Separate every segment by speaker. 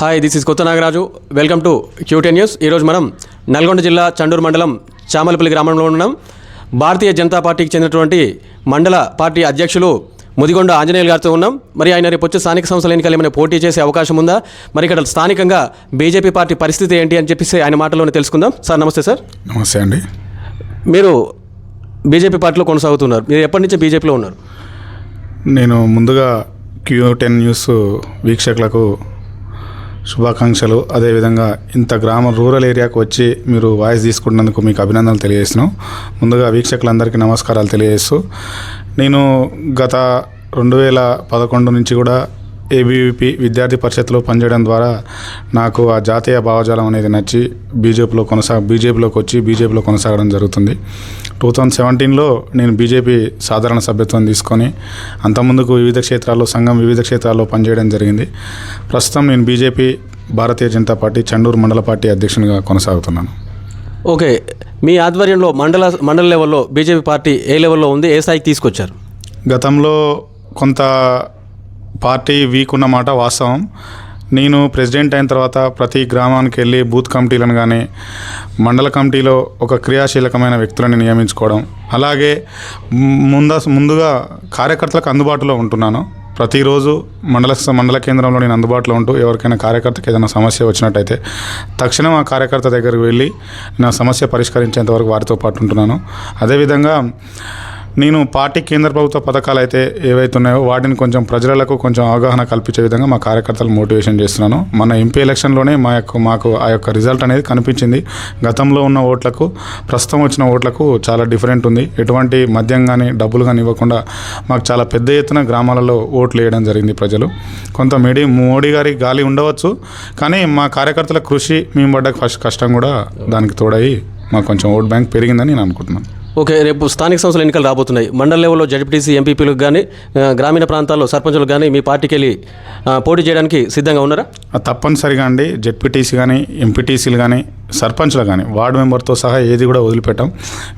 Speaker 1: Hi, this is కొత్త Nagaraju. Welcome to Q10 news. ఈరోజు మనం నల్గొండ జిల్లా చండూరు మండలం చామలపల్లి గ్రామంలో ఉన్నాం. భారతీయ జనతా పార్టీకి చెందినటువంటి మండల పార్టీ అధ్యక్షులు ముదిగొండ ఆంజనేయులు గారితో ఉన్నాం. మరి ఆయన రేపు వచ్చే స్థానిక సంస్థల ఎన్నికలు ఏమైనా పోటీ చేసే అవకాశం ఉందా, మరి ఇక్కడ స్థానికంగా బీజేపీ పార్టీ పరిస్థితి ఏంటి అని చెప్పేసి ఆయన మాటలోనే తెలుసుకుందాం. సార్ నమస్తే. సార్
Speaker 2: నమస్తే అండి.
Speaker 1: మీరు బీజేపీ పార్టీలో కొనసాగుతున్నారు. మీరు ఎప్పటి నుంచి బీజేపీలో ఉన్నారు?
Speaker 2: నేను ముందుగా Q10 న్యూస్ వీక్షకులకు శుభాకాంక్షలు. అదేవిధంగా ఇంత రూరల్ ఏరియాకు వచ్చి మీరు వాయిస్ తీసుకుంటున్నందుకు మీకు అభినందనలు తెలియజేస్తున్నాం. ముందుగా వీక్షకులందరికీ నమస్కారాలు తెలియజేస్తూ, నేను గత 2011 నుంచి కూడా ABVP విద్యార్థి పరిషత్లో పనిచేయడం ద్వారా నాకు ఆ జాతీయ భావజాలం అనేది నచ్చి బీజేపీలోకి వచ్చి బీజేపీలో కొనసాగడం జరుగుతుంది. 2017లో నేను బీజేపీ సాధారణ సభ్యత్వం తీసుకొని అంతకుముందుకు సంఘం వివిధ క్షేత్రాల్లో పనిచేయడం జరిగింది. ప్రస్తుతం నేను బీజేపీ భారతీయ జనతా పార్టీ చండూరు మండల పార్టీ అధ్యక్షునిగా కొనసాగుతున్నాను.
Speaker 1: ఓకే, మీ ఆధ్వర్యంలో మండల లెవెల్లో బీజేపీ పార్టీ ఏ లెవెల్లో ఉంది, ఏ స్థాయికి తీసుకొచ్చారు?
Speaker 2: గతంలో కొంత పార్టీ వీక్ ఉన్నమాట వాస్తవం. నేను ప్రెసిడెంట్ అయిన తర్వాత ప్రతి గ్రామానికి వెళ్ళి బూత్ కమిటీలను కానీ మండల కమిటీలో ఒక క్రియాశీలకమైన వ్యక్తులను నియమించుకోవడం, అలాగే ముందుగా కార్యకర్తలకు అందుబాటులో ఉంటున్నాను. ప్రతిరోజు మండల కేంద్రంలో నేను అందుబాటులో ఉంటూ ఎవరికైనా కార్యకర్తకి ఏదైనా సమస్య వచ్చినట్టయితే తక్షణం ఆ కార్యకర్త దగ్గరికి వెళ్ళి నా సమస్య పరిష్కరించేంత వరకు వారితో పాటు ఉంటున్నాను. అదేవిధంగా నేను పార్టీ కేంద్ర ప్రభుత్వ పథకాలు అయితే ఏవైతే ఉన్నాయో వాటిని కొంచెం ప్రజలకు కొంచెం అవగాహన కల్పించే విధంగా మా కార్యకర్తలు మోటివేషన్ చేస్తున్నాను. మన ఎంపీ ఎలక్షన్లోనే మాకు ఆ యొక్క రిజల్ట్ అనేది కనిపించింది. గతంలో ఉన్న ఓట్లకు ప్రస్తుతం వచ్చిన ఓట్లకు చాలా డిఫరెంట్ ఉంది. ఎటువంటి మద్యం కానీ డబ్బులు కానీ ఇవ్వకుండా మాకు చాలా పెద్ద ఎత్తున గ్రామాలలో ఓట్లు వేయడం జరిగింది ప్రజలు. కొంత మోడీ గారి గాలి ఉండవచ్చు, కానీ మా కార్యకర్తల కృషి, మేము పడ్డ కష్టం కూడా దానికి తోడయి మాకు కొంచెం ఓట్ బ్యాంక్ పెరిగిందని నేను అనుకుంటున్నాను.
Speaker 1: ఓకే, రేపు స్థానిక సంస్థల ఎన్నికలు రాబోతున్నాయి. మండల లెవెల్లో జడ్పీటీసీ ఎంపీపీలకు కానీ గ్రామీణ ప్రాంతాల్లో సర్పంచులకు కానీ మీ పార్టీకి వెళ్ళి పోటీ చేయడానికి సిద్ధంగా ఉన్నారా?
Speaker 2: తప్పనిసరిగా అండి. జడ్పీటీసీ కానీ ఎంపీటీసీలు కానీ సర్పంచ్లు కానీ వార్డు మెంబర్తో సహా ఏది కూడా వదిలిపెట్టాం.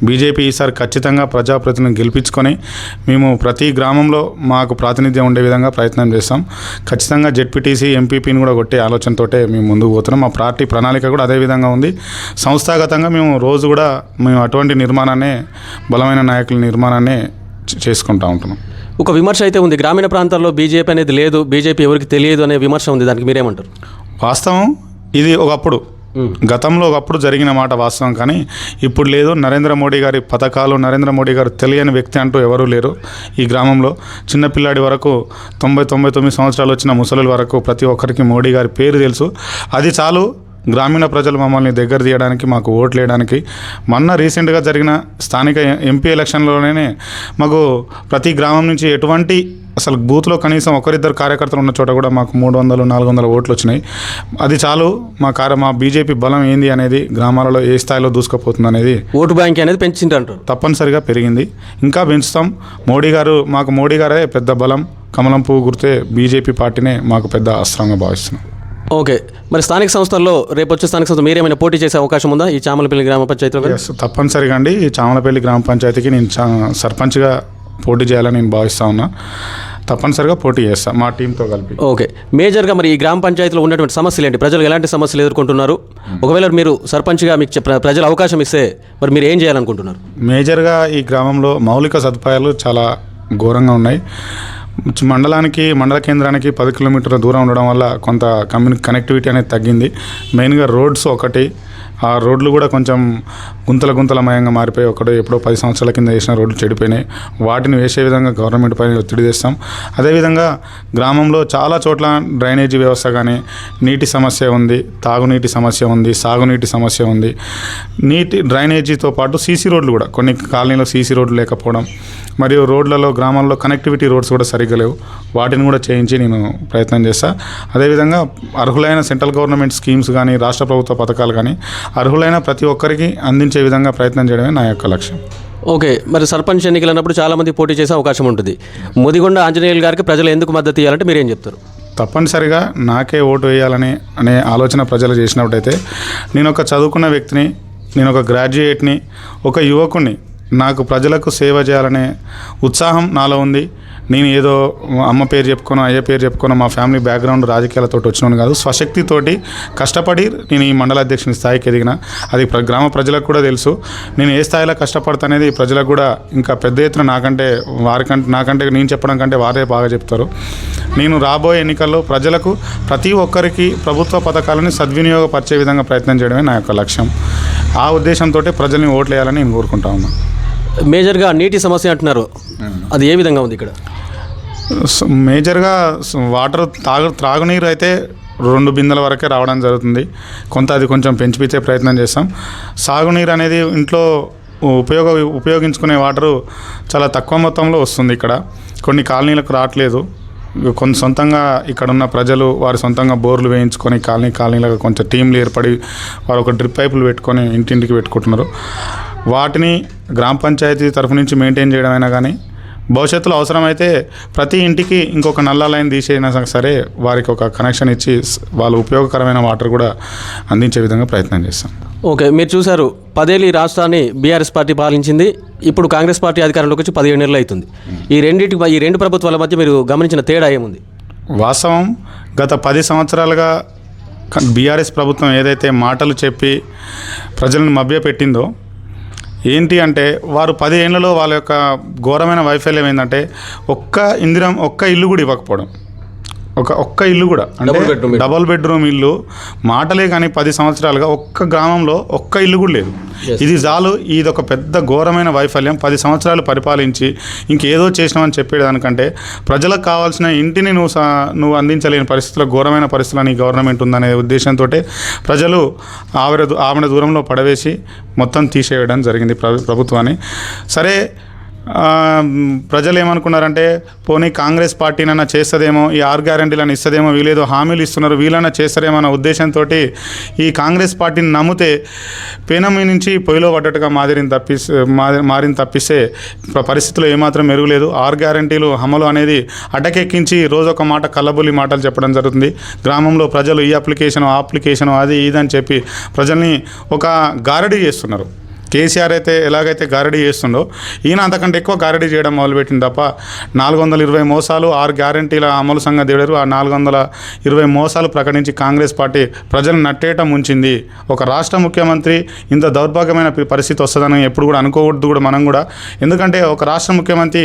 Speaker 2: బీజేపీ ఈసారి ఖచ్చితంగా ప్రజాప్రతినిధిని గెలిపించుకొని మేము ప్రతి గ్రామంలో మాకు ప్రాతినిధ్యం ఉండే విధంగా ప్రయత్నం చేస్తాం. ఖచ్చితంగా జడ్పీటీసీ ఎంపీపీని కూడా కొట్టే ఆలోచనతోటే మేము ముందుకు పోతున్నాం. మా పార్టీ ప్రణాళిక కూడా అదే విధంగా ఉంది. సంస్థాగతంగా మేము రోజు కూడా అటువంటి నిర్మాణాన్ని, బలమైన నాయకుల నిర్మాణాన్ని చేసుకుంటూ ఉంటున్నాం.
Speaker 1: ఒక విమర్శ అయితే ఉంది, గ్రామీణ ప్రాంతాల్లో బీజేపీ అనేది లేదు, బీజేపీ ఎవరికి తెలియదు అనే విమర్శ ఉంది. దానికి మీరేమంటారు?
Speaker 2: వాస్తవం, ఇది గతంలో ఒకప్పుడు జరిగిన మాట వాస్తవం, కానీ ఇప్పుడు లేదు. నరేంద్ర మోడీ గారి పథకాలు, నరేంద్ర మోడీ గారు తెలియని వ్యక్తి అంటూ ఎవరూ లేరు ఈ గ్రామంలో. చిన్నపిల్లాడి వరకు 99 సంవత్సరాలు వచ్చిన ముసలుల వరకు ప్రతి ఒక్కరికి మోడీ గారి పేరు తెలుసు. అది చాలు గ్రామీణ ప్రజలు మమ్మల్ని దగ్గర తీయడానికి, మాకు ఓట్లు వేయడానికి. మొన్న రీసెంట్గా జరిగిన స్థానిక ఎంపీ ఎలక్షన్లోనే మాకు ప్రతి గ్రామం నుంచి ఎటువంటి అసలు బూత్లో కనీసం ఒకరిద్దరు కార్యకర్తలు ఉన్న చోట కూడా మాకు 300-400 ఓట్లు వచ్చినాయి. అది చాలు మా బీజేపీ బలం ఏంది అనేది, గ్రామాలలో ఏ స్థాయిలో దూసుకుపోతుంది అనేది,
Speaker 1: ఓటు బ్యాంక్ అనేది పెంచింటారు.
Speaker 2: తప్పనిసరిగా పెరిగింది, ఇంకా పెంచుతాం. మోడీ గారే పెద్ద బలం. కమలం పువ్వు గుర్తే బీజేపీ పార్టీనే మాకు పెద్ద అస్త్రంగా భావిస్తున్నాం.
Speaker 1: ఓకే, మరి స్థానిక సంస్థల్లో రేపు వచ్చే స్థానిక సంస్థ మీరేమైనా పోటీ చేసే అవకాశం ఉందా ఈ చామలపల్లి గ్రామ పంచాయతీలో?
Speaker 2: తప్పనిసరిగా అండి. ఈ చామలపల్లి గ్రామ పంచాయతీకి నేను సర్పంచ్గా పోటీ చేయాలని నేను భావిస్తా ఉన్నా. తప్పనిసరిగా పోటీ చేస్తాను మా టీంతో కలిపి.
Speaker 1: ఓకే, మేజర్గా మరి ఈ గ్రామ పంచాయతీలో ఉన్నటువంటి సమస్యలు ఏంటి? ప్రజలు ఎలాంటి సమస్యలు ఎదుర్కొంటున్నారు? ఒకవేళ మీరు సర్పంచ్గా మీకు ప్రజలు అవకాశం ఇస్తే మరి మీరు ఏం చేయాలనుకుంటున్నారు?
Speaker 2: మేజర్గా ఈ గ్రామంలో మౌలిక సదుపాయాలు చాలా ఘోరంగా ఉన్నాయి. మండల కేంద్రానికి 10 కిలోమీటర్ల దూరం ఉండడం వల్ల కొంత కనెక్టివిటీ అనేది తగ్గింది. మెయిన్గా రోడ్స్ ఒకటి, ఆ రోడ్లు కూడా కొంచెం గుంతలమయంగా మారిపోయి ఎప్పుడో 10 సంవత్సరాల కింద వేసిన రోడ్లు చెడిపోయినాయి. వాటిని వేసే విధంగా గవర్నమెంట్ పైన ఒత్తిడి చేస్తాం. అదేవిధంగా గ్రామంలో చాలా చోట్ల డ్రైనేజీ వ్యవస్థ కానీ, నీటి సమస్య ఉంది, తాగునీటి సమస్య ఉంది, సాగునీటి సమస్య ఉంది. డ్రైనేజీతో పాటు సీసీ రోడ్లు కూడా, కొన్ని కాలనీలో సీసీ రోడ్లు లేకపోవడం, మరియు రోడ్లలో గ్రామాల్లో కనెక్టివిటీ రోడ్స్ కూడా సరిగ్గా లేవు. వాటిని కూడా చేయించి నేను ప్రయత్నం చేస్తాను. అదేవిధంగా అర్హులైన సెంట్రల్ గవర్నమెంట్ స్కీమ్స్ కానీ, రాష్ట్ర ప్రభుత్వ పథకాలు కానీ అర్హులైన ప్రతి ఒక్కరికి అందించే విధంగా ప్రయత్నం చేయడమే నా యొక్క లక్ష్యం.
Speaker 1: ఓకే, మరి సర్పంచ్ ఎన్నికలు అన్నప్పుడు చాలామంది పోటీ చేసే అవకాశం ఉంటుంది. ముదిగొండ ఆంజనేయులు గారికి ప్రజలు ఎందుకు మద్దతు ఇవ్వాలంటే మీరేం చెప్తారు?
Speaker 2: తప్పనిసరిగా నాకే ఓటు వేయాలనే ఆలోచన ప్రజలు చేసినట్టయితే, నేను ఒక చదువుకున్న వ్యక్తిని, నేను ఒక గ్రాడ్యుయేట్ని, ఒక యువకుని, నాకు ప్రజలకు సేవ చేయాలనే ఉత్సాహం నాలో ఉంది. నేను ఏదో అమ్మ పేరు చెప్పుకోను, అయ్య పేరు చెప్పుకోను, మా ఫ్యామిలీ బ్యాక్గ్రౌండ్ రాజకీయాలతో వచ్చినాను కాదు. స్వశక్తితోటి కష్టపడి నేను ఈ మండల అధ్యక్షుని స్థాయికి ఎదిగిన. అది గ్రామ ప్రజలకు కూడా తెలుసు. నేను ఏ స్థాయిలో కష్టపడతానేది ప్రజలకు కూడా ఇంకా పెద్ద ఎత్తున నాకంటే నేను చెప్పడం కంటే వారే బాగా చెప్తారు. నేను రాబోయే ఎన్నికల్లో ప్రజలకు ప్రతి ఒక్కరికి ప్రభుత్వ పథకాలను సద్వినియోగపరిచే విధంగా ప్రయత్నం చేయడమే నా యొక్క లక్ష్యం. ఆ ఉద్దేశంతో ప్రజల్ని ఓట్లు వేయాలని నేను కోరుకుంటా ఉన్నాను.
Speaker 1: మేజర్గా నీటి సమస్య అంటున్నారు, అది ఏ విధంగా ఉంది ఇక్కడ?
Speaker 2: మేజర్గా వాటర్ త్రాగునీరు అయితే 2 బిందెల వరకే రావడం జరుగుతుంది. అది కొంచెం పెంచిపిచ్చే ప్రయత్నం చేస్తాం. సాగునీరు అనేది ఇంట్లో ఉపయోగించుకునే వాటరు చాలా తక్కువ మొత్తంలో వస్తుంది. ఇక్కడ కొన్ని కాలనీలకు రావట్లేదు. కొన్ని సొంతంగా ఇక్కడున్న ప్రజలు వారి సొంతంగా బోర్లు వేయించుకొని కాలనీలకు కొంచెం టీంలు ఏర్పడి వారు ఒక డ్రిప్ పైపులు పెట్టుకొని ఇంటింటికి పెట్టుకుంటున్నారు. వాటిని గ్రామ పంచాయతీ తరఫు నుంచి మెయింటైన్ చేయడం అయినా కానీ భవిష్యత్తులో అవసరమైతే ప్రతి ఇంటికి ఇంకొక నల్ల లైన్ తీసేసినా సరే వారికి ఒక కనెక్షన్ ఇచ్చి వాళ్ళు ఉపయోగకరమైన వాటర్ కూడా అందించే విధంగా ప్రయత్నం చేస్తాం.
Speaker 1: ఓకే, మీరు చూశారు 10 ఏళ్ళు ఈ రాష్ట్రాన్ని బీఆర్ఎస్ పార్టీ పాలించింది. ఇప్పుడు కాంగ్రెస్ పార్టీ అధికారంలోకి వచ్చి 17 నెలలు అవుతుంది. ఈ రెండు ప్రభుత్వాల మధ్య మీరు గమనించిన తేడా ఏముంది?
Speaker 2: వాస్తవం, గత 10 సంవత్సరాలుగా బీఆర్ఎస్ ప్రభుత్వం ఏదైతే మాటలు చెప్పి ప్రజలను మభ్యపెట్టిందో ఏంటి అంటే, వారు 10 ఏళ్లలో వాళ్ళ యొక్క ఘోరమైన వైఫల్యం ఏంటంటే ఒక్క ఇల్లు కూడా ఇవ్వకపోవడం. ఒక్క ఇల్లు కూడా అంటే డబుల్ బెడ్రూమ్ ఇల్లు మాటలే కానీ 10 సంవత్సరాలుగా ఒక్క గ్రామంలో ఒక్క ఇల్లు కూడా లేదు. ఇది ఇది ఒక పెద్ద ఘోరమైన వైఫల్యం. 10 సంవత్సరాలు పరిపాలించి ఇంకేదో చేసినామని చెప్పేదానికంటే ప్రజలకు కావాల్సిన ఇంటిని నువ్వు అందించలేని పరిస్థితుల్లో ఘోరమైన పరిస్థితుల్లో నీ గవర్నమెంట్ ఉందనే ఉద్దేశంతో ప్రజలు ఆమె దూరంలో పడవేసి మొత్తం తీసేయడం జరిగింది ప్రభుత్వాన్ని. సరే, ప్రజలు ఏమనుకున్నారంటే పోనీ కాంగ్రెస్ పార్టీనైనా చేస్తుందేమో, ఈ 6 గ్యారెంటీలను ఇస్తుందేమో, వీళ్ళేదో హామీలు ఇస్తున్నారు వీళ్ళైనా చేస్తారేమో అన్న ఉద్దేశంతో ఈ కాంగ్రెస్ పార్టీని నమ్మితే పేనమి నుంచి పొయ్యిలో పడ్డట్టుగా మారిన తప్పిస్తే పరిస్థితుల్లో ఏమాత్రం మెరుగులేదు. 6 గ్యారెంటీలు అమలు అనేది అటకెక్కించి రోజొక మాట కల్లబొల్లి మాటలు చెప్పడం జరుగుతుంది. గ్రామంలో ప్రజలు ఈ అప్లికేషన్ అది ఇదని చెప్పి ప్రజల్ని ఒక గారడీ చేస్తున్నారు. కేసీఆర్ అయితే ఎలాగైతే గారడీ చేస్తుండో ఈయన అంతకంటే ఎక్కువ గారడీ చేయడం మొదలుపెట్టింది తప్ప 420 మోసాలు 6 గ్యారెంటీల అమలు సంగతి దేవుడారు. ఆ 420 మోసాలు ప్రకటించి కాంగ్రెస్ పార్టీ ప్రజలను నట్టేయటం ఉంచింది. ఒక రాష్ట్ర ముఖ్యమంత్రి ఇంత దౌర్భాగ్యమైన పరిస్థితి వస్తుందని ఎప్పుడు కూడా అనుకోకూడదు కూడా మనం కూడా. ఎందుకంటే ఒక రాష్ట్ర ముఖ్యమంత్రి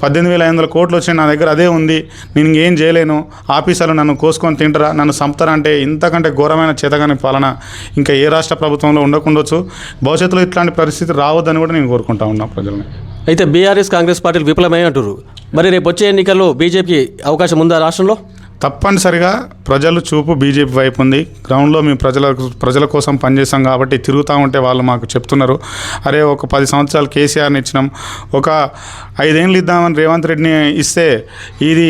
Speaker 2: 18,500 కోట్లు వచ్చిన నా దగ్గర అదే ఉంది, నేను ఇంకేం చేయలేను, ఆఫీసర్లు నన్ను కోసుకొని తింటారా, నన్ను చంపుతారంటే ఇంతకంటే ఘోరమైన చేతగాని పాలన ఇంకా ఏ రాష్ట్ర ప్రభుత్వంలో ఉండకుండొచ్చు. భవిష్యత్తులో ఇట్లాంటి పరిస్థితి రావద్దని కూడా నేను కోరుకుంటా ఉన్నా ప్రజల్ని.
Speaker 1: అయితే బీఆర్ఎస్ కాంగ్రెస్ పార్టీలు విఫలమై అంటారు. మరి రేపు వచ్చే ఎన్నికల్లో బీజేపీకి అవకాశం ఉందా రాష్ట్రంలో?
Speaker 2: తప్పనిసరిగా ప్రజలు చూపు బీజేపీ వైపు ఉంది. గ్రౌండ్లో మేము ప్రజల కోసం పనిచేస్తాం కాబట్టి తిరుగుతూ ఉంటే వాళ్ళు మాకు చెప్తున్నారు, అరే ఒక 10 సంవత్సరాలు కేసీఆర్ని ఇచ్చినాం, ఒక 5 ఏళ్ళు ఇద్దామని రేవంత్ రెడ్డిని ఇస్తే ఇది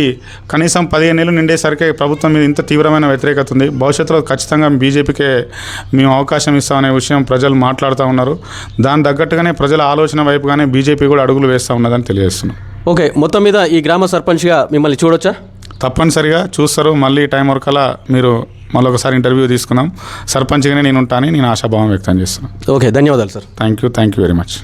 Speaker 2: కనీసం 15 ఏళ్ళు నిండేసరికి ప్రభుత్వం మీద ఇంత తీవ్రమైన వ్యతిరేకత ఉంది. భవిష్యత్తులో ఖచ్చితంగా బీజేపీకే మేము అవకాశం ఇస్తామనే విషయం ప్రజలు మాట్లాడుతూ ఉన్నారు. దాని తగ్గట్టుగానే ప్రజల ఆలోచన వైపుగానే బీజేపీ కూడా అడుగులు వేస్తూ ఉన్నదని తెలియజేస్తున్నాం.
Speaker 1: ఓకే, మొత్తం మీద ఈ గ్రామ సర్పంచ్గా మిమ్మల్ని చూడొచ్చా?
Speaker 2: తప్పనిసరిగా చూస్తారు. మళ్ళీ టైం వరకల్లా మీరు మళ్ళొకసారి ఇంటర్వ్యూ తీసుకుందాం. సర్పంచ్గానే నేను ఉంటానని నేను ఆశాభావం వ్యక్తం చేస్తున్నాను.
Speaker 1: ఓకే, ధన్యవాదాలు sir.
Speaker 2: Thank you very much.